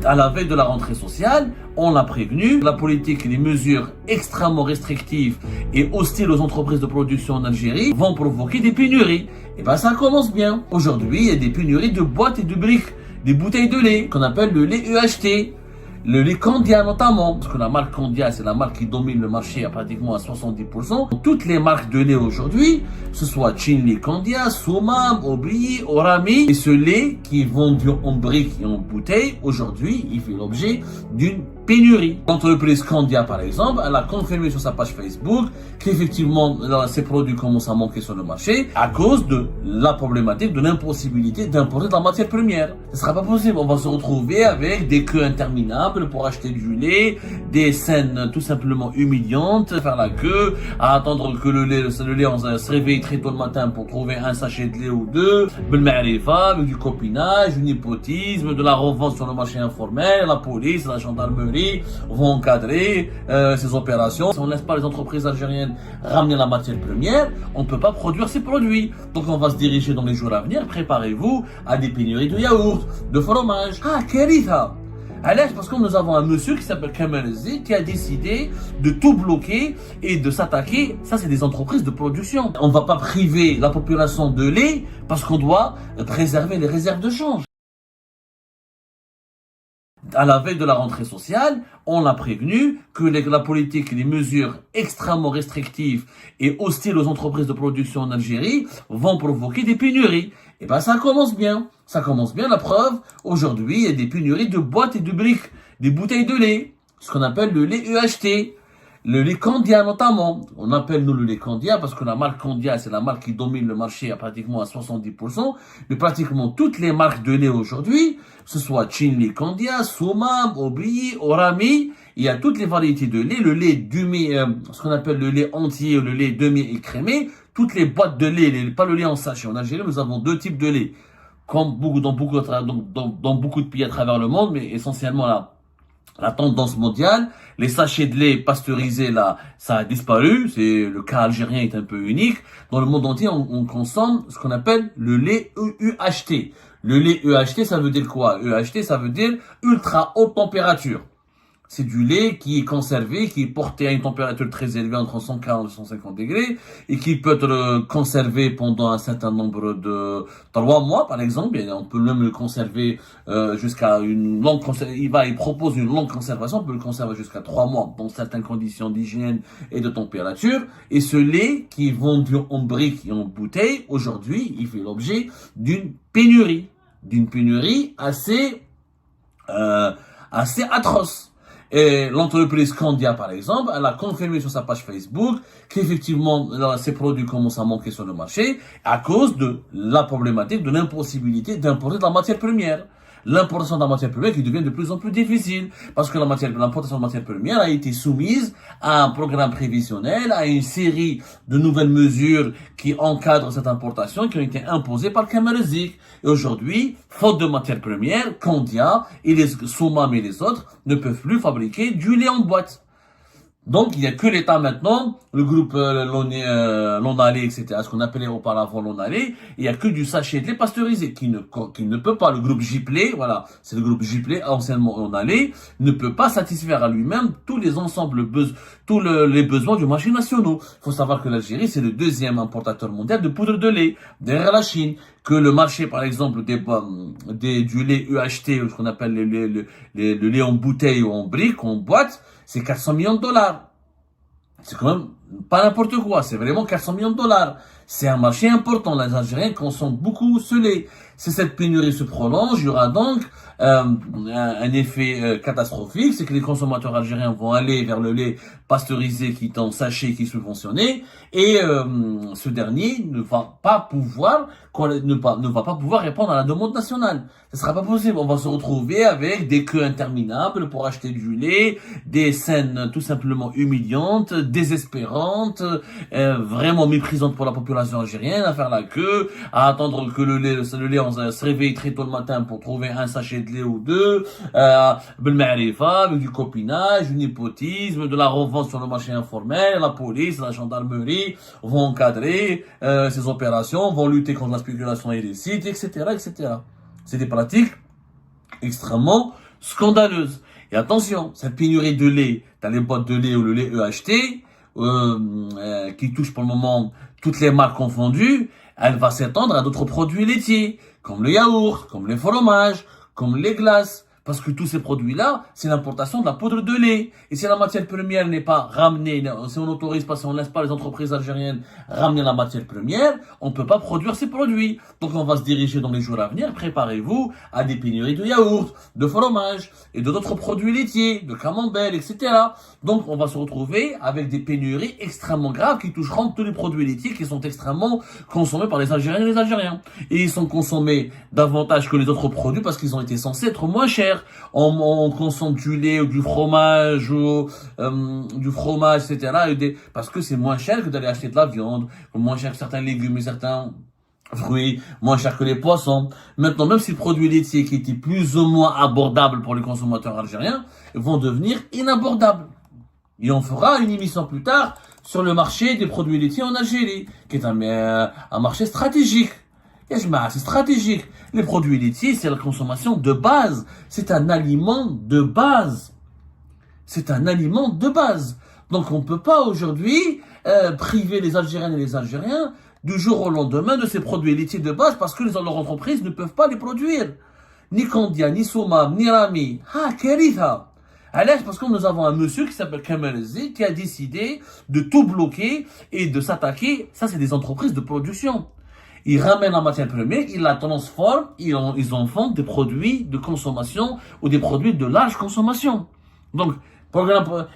À la veille de la rentrée sociale, on l'a prévenu, la politique et les mesures extrêmement restrictives et hostiles aux entreprises de production en Algérie vont provoquer des pénuries. Et ben ça commence bien. Aujourd'hui, il y a des pénuries de boîtes et de briques, des bouteilles de lait qu'on appelle le lait UHT. Le lait Candia notamment, parce que la marque Candia, c'est la marque qui domine le marché à pratiquement à 70%. Toutes les marques de lait aujourd'hui, que ce soit Chinley Candia, Soumam, Obli, Orami, et ce lait qui est vendu en briques et en bouteilles, aujourd'hui, il fait l'objet d'une pénurie. L'entreprise Candia, par exemple, elle a confirmé sur sa page Facebook qu'effectivement, ces produits commencent à manquer sur le marché à cause de la problématique de l'impossibilité d'importer de la matière première. Ce sera pas possible. On va se retrouver avec des queues interminables pour acheter du lait, des scènes tout simplement humiliantes, faire la queue, à attendre que le lait, on se réveille très tôt le matin pour trouver un sachet de lait ou deux, avec du copinage, du népotisme, de la revente sur le marché informel, la police, la gendarmerie vont encadrer ces opérations. Si on ne laisse pas les entreprises algériennes ramener la matière première, on ne peut pas produire ces produits. Donc on va se diriger dans les jours à venir. Préparez-vous à des pénuries de yaourt, de fromage. Ah, Keritha! Parce que nous avons un monsieur qui s'appelle Kamel Zi qui a décidé de tout bloquer et de s'attaquer. Ça, c'est des entreprises de production. On ne va pas priver la population de lait parce qu'on doit préserver les réserves de change. À la veille de la rentrée sociale, on l'a prévenu que la politique et les mesures extrêmement restrictives et hostiles aux entreprises de production en Algérie vont provoquer des pénuries. Et ben ça commence bien. Ça commence bien, la preuve. Aujourd'hui, il y a des pénuries de boîtes et de briques, des bouteilles de lait, ce qu'on appelle le lait UHT. Le lait Candia notamment, on appelle nous le lait Candia parce que la marque Candia, c'est la marque qui domine le marché à pratiquement à 70%, mais pratiquement toutes les marques de lait aujourd'hui, que ce soit Chinley Candia, Soumam, Obli, Orami, il y a toutes les variétés de lait, le lait demi, ce qu'on appelle le lait entier, le lait demi-écrémé, toutes les boîtes de lait, pas le lait en sachet. En Algérie, nous avons deux types de lait, comme dans beaucoup de pays à travers le monde, mais essentiellement là. La tendance mondiale, les sachets de lait pasteurisés, là, ça a disparu. C'est, le cas algérien est un peu unique. Dans le monde entier, on consomme ce qu'on appelle le lait UHT. Le lait UHT, ça veut dire quoi? UHT, ça veut dire ultra haute température. C'est du lait qui est conservé, qui est porté à une température très élevée entre 140 et 150 degrés et qui peut être conservé pendant un certain nombre de 3 mois, par exemple. Et on peut même le conserver jusqu'à une longue il propose une longue conservation. On peut le conserver jusqu'à 3 mois dans certaines conditions d'hygiène et de température. Et ce lait qui est vendu en briques et en bouteilles, aujourd'hui, il fait l'objet d'une pénurie assez atroce. Et l'entreprise Candia, par exemple, elle a confirmé sur sa page Facebook qu'effectivement, ces produits commencent à manquer sur le marché à cause de la problématique de l'impossibilité d'importer de la matière première. L'importation de la matière première qui devient de plus en plus difficile parce que l'importation de matière première a été soumise à un programme prévisionnel, à une série de nouvelles mesures qui encadrent cette importation qui ont été imposées par Kamel Zik. Et aujourd'hui, faute de matière première, Candia et les Soumam et les autres ne peuvent plus fabriquer du lait en boîte. Donc, il n'y a que l'État maintenant, le groupe Lonalé, etc., ce qu'on appelait auparavant Lonalé, il n'y a que du sachet de lait pasteurisé qui ne peut pas, le groupe Giplé, voilà, c'est le groupe Giplé, anciennement Lonalé, ne peut pas satisfaire à lui-même tous les les besoins du marché national. Il faut savoir que l'Algérie, c'est le deuxième importateur mondial de poudre de lait, derrière la Chine, que le marché, par exemple, du lait UHT, ce qu'on appelle le lait en bouteille ou en brique, en boîte, c'est 400 millions de dollars. C'est quand même pas n'importe quoi, c'est vraiment 400 millions de dollars. C'est un marché important, les Algériens consomment beaucoup ce lait. Si cette pénurie se prolonge, il y aura donc un effet catastrophique, c'est que les consommateurs algériens vont aller vers le lait pasteurisé qui est en sachet, qui est subventionné, et ce dernier ne va pas pouvoir répondre à la demande nationale. Ce sera pas possible. On va se retrouver avec des queues interminables pour acheter du lait, des scènes tout simplement humiliantes, désespérantes, vraiment méprisantes pour la population algérienne, à faire la queue, à attendre que le lait on se réveille très tôt le matin pour trouver un sachet de lait ou deux, avec du copinage, du népotisme, de la revente sur le marché informel, la police, la gendarmerie vont encadrer ces opérations, vont lutter contre la spéculation illicite, etc., etc. C'est des pratiques extrêmement scandaleuse. Et attention, cette pénurie de lait, dans les boîtes de lait ou le lait EHT, qui touche pour le moment toutes les marques confondues, elle va s'étendre à d'autres produits laitiers, comme le yaourt, comme les fromages, comme les glaces. Parce que tous ces produits-là, c'est l'importation de la poudre de lait. Et si la matière première n'est pas ramenée, si on n'autorise pas, si on ne laisse pas les entreprises algériennes ramener la matière première, on ne peut pas produire ces produits. Donc on va se diriger dans les jours à venir, préparez-vous à des pénuries de yaourt, de fromage et d'autres produits laitiers, de camembert, etc. Donc on va se retrouver avec des pénuries extrêmement graves qui toucheront tous les produits laitiers qui sont extrêmement consommés par les Algériens et les Algériens. Et ils sont consommés davantage que les autres produits parce qu'ils ont été censés être moins chers. On consomme du lait ou du fromage ou du fromage, etc. Parce que c'est moins cher que d'aller acheter de la viande, moins cher que certains légumes et certains fruits, moins cher que les poissons. Maintenant, même si les produits laitiers qui étaient plus ou moins abordables pour les consommateurs algériens vont devenir inabordables. Et on fera une émission plus tard sur le marché des produits laitiers en Algérie, qui est un marché stratégique. C'est stratégique. Les produits laitiers, c'est la consommation de base. C'est un aliment de base. C'est un aliment de base. Donc on ne peut pas aujourd'hui priver les Algériennes et les Algériens du jour au lendemain de ces produits laitiers de base parce que leurs entreprises ne peuvent pas les produire. Ni Candia, ni Soumam, ni Rami. Keritha. Parce que nous avons un monsieur qui s'appelle Kamel Zi qui a décidé de tout bloquer et de s'attaquer. Ça, c'est des entreprises de production. Ils ramènent la matière première, ils la transforment, ils en font des produits de consommation ou des produits de large consommation. Donc,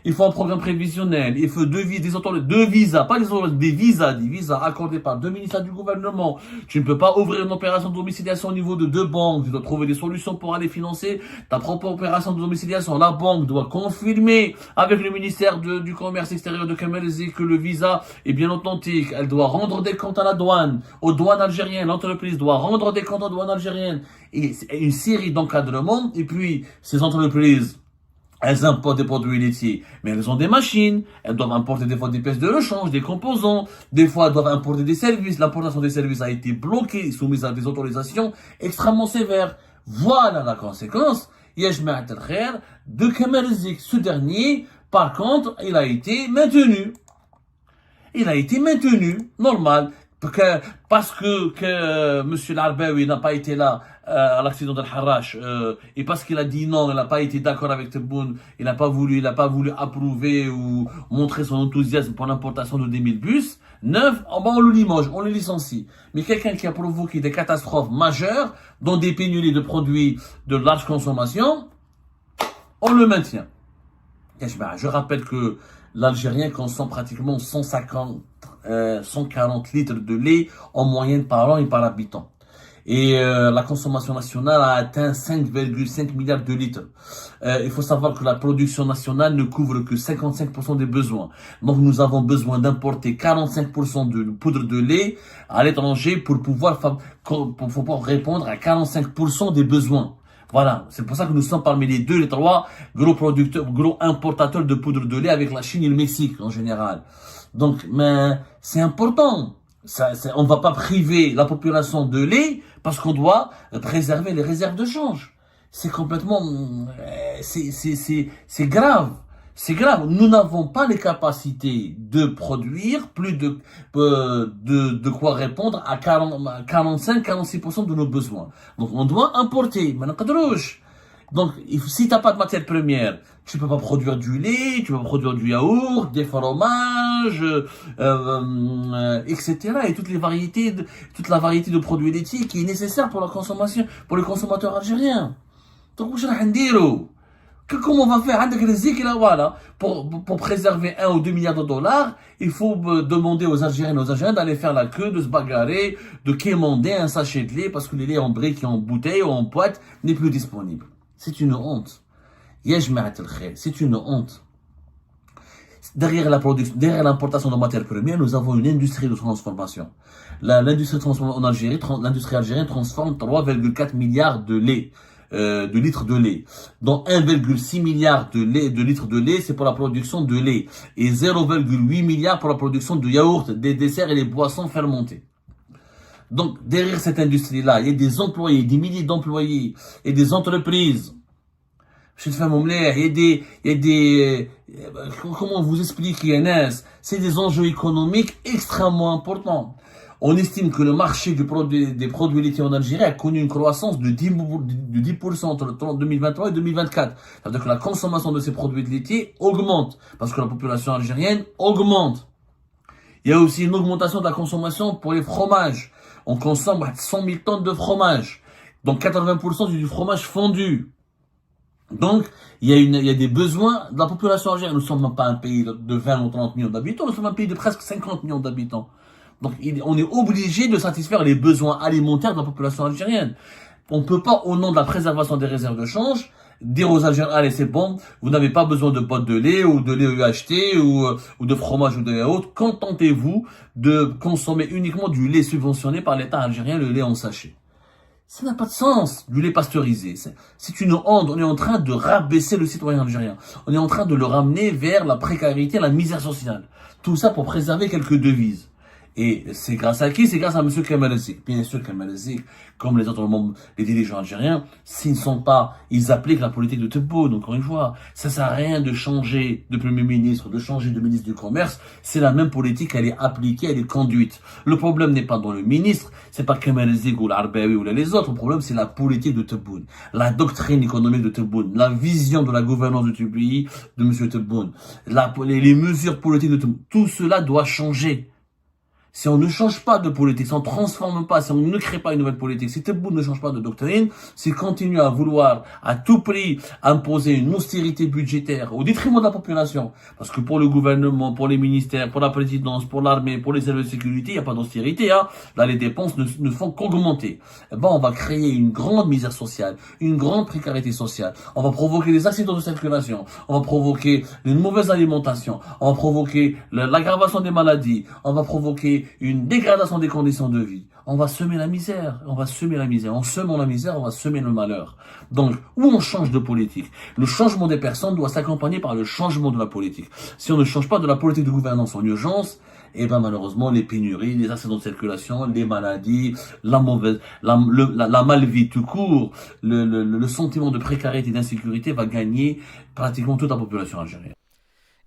il faut un programme prévisionnel, il faut deux visas, pas des visas accordés par deux ministères du gouvernement. Tu ne peux pas ouvrir une opération de domiciliation au niveau de deux banques, tu dois trouver des solutions pour aller financer ta propre opération de domiciliation. La banque doit confirmer avec le ministère du commerce extérieur de Kamel Zi que le visa est bien authentique. Elle doit rendre des comptes à la douane, aux douanes algériennes. L'entreprise doit rendre des comptes aux douanes algériennes. Et une série d'encadrements. Et puis, ces entreprises, elles importent des produits laitiers, mais elles ont des machines, elles doivent importer des fois des pièces de rechange, des composants, des fois elles doivent importer des services. L'importation des services a été bloquée, soumise à des autorisations extrêmement sévères. Voilà la conséquence, Yajma'at al-Khair, de Kamel Zik. Ce dernier, par contre, il a été maintenu. Il a été maintenu, normal. Parce que Monsieur Larbaoui n'a pas été là à l'accident de Harrach et parce qu'il a dit non, il n'a pas été d'accord avec Tebboune, il n'a pas voulu approuver ou montrer son enthousiasme pour l'importation de 2000 bus neufs, on le limoge, on le licencie. Mais quelqu'un qui a provoqué des catastrophes majeures, dont des pénuries de produits de large consommation, on le maintient. Je rappelle que l'Algérien consomme pratiquement 140 litres de lait en moyenne par an et par habitant. Et la consommation nationale a atteint 5,5 milliards de litres. Il faut savoir que la production nationale ne couvre que 55% des besoins. Donc nous avons besoin d'importer 45% de poudre de lait à l'étranger pour pouvoir répondre à 45% des besoins. Voilà, c'est pour ça que nous sommes parmi les trois gros importateurs de poudre de lait avec la Chine et le Mexique en général. Donc, mais c'est important. On ne va pas priver la population de lait parce qu'on doit préserver les réserves de change. C'est complètement, c'est grave. C'est grave. Nous n'avons pas les capacités de produire plus de quoi répondre à 45-46% de nos besoins. Donc, on doit importer. Donc, si t'as pas de matière première, tu peux pas produire du lait, tu peux pas produire du yaourt, des fromages, etc. Et toute la variété de produits laitiers qui est nécessaire pour la consommation, pour les consommateurs algériens. Donc, comment on va faire voilà, pour préserver 1 ou 2 milliards de dollars, il faut demander aux Algériens et aux Algériens d'aller faire la queue, de se bagarrer, de quémander un sachet de lait parce que le lait en brique, en bouteille ou en boîte n'est plus disponible. C'est une honte. C'est une honte. Derrière l'importation de matières premières, nous avons une industrie de transformation. L'industrie de transformation en Algérie, l'industrie algérienne transforme 3,4 milliards de litres de lait. Dont 1,6 milliard de litres de lait, c'est pour la production de lait. Et 0,8 milliard pour la production de yaourt, des desserts et les boissons fermentées. Donc, derrière cette industrie-là, il y a des employés, des milliers d'employés et des entreprises Je te fais mon mleh, comment vous expliquer, Inès? C'est des enjeux économiques extrêmement importants. On estime que le marché des produits laitiers en Algérie a connu une croissance de 10% entre 2023 et 2024. Ça veut dire que la consommation de ces produits laitiers augmente, parce que la population algérienne augmente. Il y a aussi une augmentation de la consommation pour les fromages. On consomme 100 000 tonnes de fromage. Donc 80% du fromage fondu. Donc, il y a des besoins de la population algérienne. Nous ne sommes pas un pays de 20 ou 30 millions d'habitants, nous sommes un pays de presque 50 millions d'habitants. Donc, on est obligé de satisfaire les besoins alimentaires de la population algérienne. On ne peut pas, au nom de la préservation des réserves de change, dire aux Algériens, allez, c'est bon, vous n'avez pas besoin de bottes de lait ou de lait UHT ou de fromage ou de yaourt. Contentez-vous de consommer uniquement du lait subventionné par l'État algérien, le lait en sachet. Ça n'a pas de sens, du lait pasteurisé. C'est une honte. On est en train de rabaisser le citoyen algérien. On est en train de le ramener vers la précarité, la misère sociale. Tout ça pour préserver quelques devises. Et c'est grâce à qui? C'est grâce à M. Kemal Zik. Bien sûr, Kemal Zik, comme les autres membres, les dirigeants algériens, s'ils ne sont pas, ils appliquent la politique de Tebboune, encore une fois. Ça sert à rien de changer de Premier ministre, de changer de ministre du Commerce. C'est la même politique, elle est appliquée, elle est conduite. Le problème n'est pas dans le ministre, c'est pas Kemal Zik ou l'Arbaoui ou les autres. Le problème, c'est la politique de Tebboune. La doctrine économique de Tebboune. La vision de la gouvernance du pays de M. Tebboune. Les mesures politiques de Tebboune. Tout cela doit changer. Si on ne change pas de politique, si on ne transforme pas, si on ne crée pas une nouvelle politique, si Tebboune ne change pas de doctrine, s'il continue à vouloir à tout prix imposer une austérité budgétaire au détriment de la population, parce que pour le gouvernement, pour les ministères, pour la présidence, pour l'armée, pour les services de sécurité, il n'y a pas d'austérité, hein. Là, les dépenses ne font qu'augmenter. Eh ben, on va créer une grande misère sociale, une grande précarité sociale. On va provoquer des accidents de circulation. On va provoquer une mauvaise alimentation. On va provoquer l'aggravation des maladies. On va provoquer une dégradation des conditions de vie. On va semer la misère. On va semer la misère. En semant la misère, on va semer le malheur. Donc, où on change de politique, le changement des personnes doit s'accompagner par le changement de la politique. Si on ne change pas de la politique de gouvernance en urgence, eh ben malheureusement les pénuries, les accidents de circulation, les maladies, la malvie tout court, le sentiment de précarité et d'insécurité va gagner pratiquement toute la population algérienne.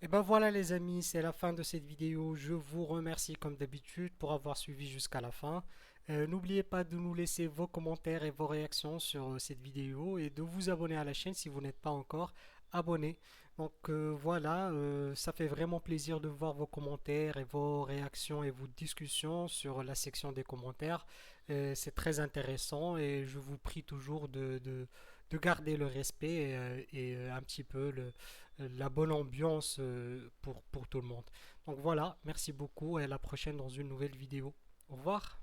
Et ben voilà les amis, c'est la fin de cette vidéo. Je vous remercie comme d'habitude pour avoir suivi jusqu'à la fin. N'oubliez pas de nous laisser vos commentaires et vos réactions sur cette vidéo et de vous abonner à la chaîne si vous n'êtes pas encore abonné. Donc voilà, ça fait vraiment plaisir de voir vos commentaires et vos réactions et vos discussions sur la section des commentaires. C'est très intéressant et je vous prie toujours de garder le respect et un petit peu la bonne ambiance pour tout le monde. Donc voilà, merci beaucoup et à la prochaine dans une nouvelle vidéo. Au revoir.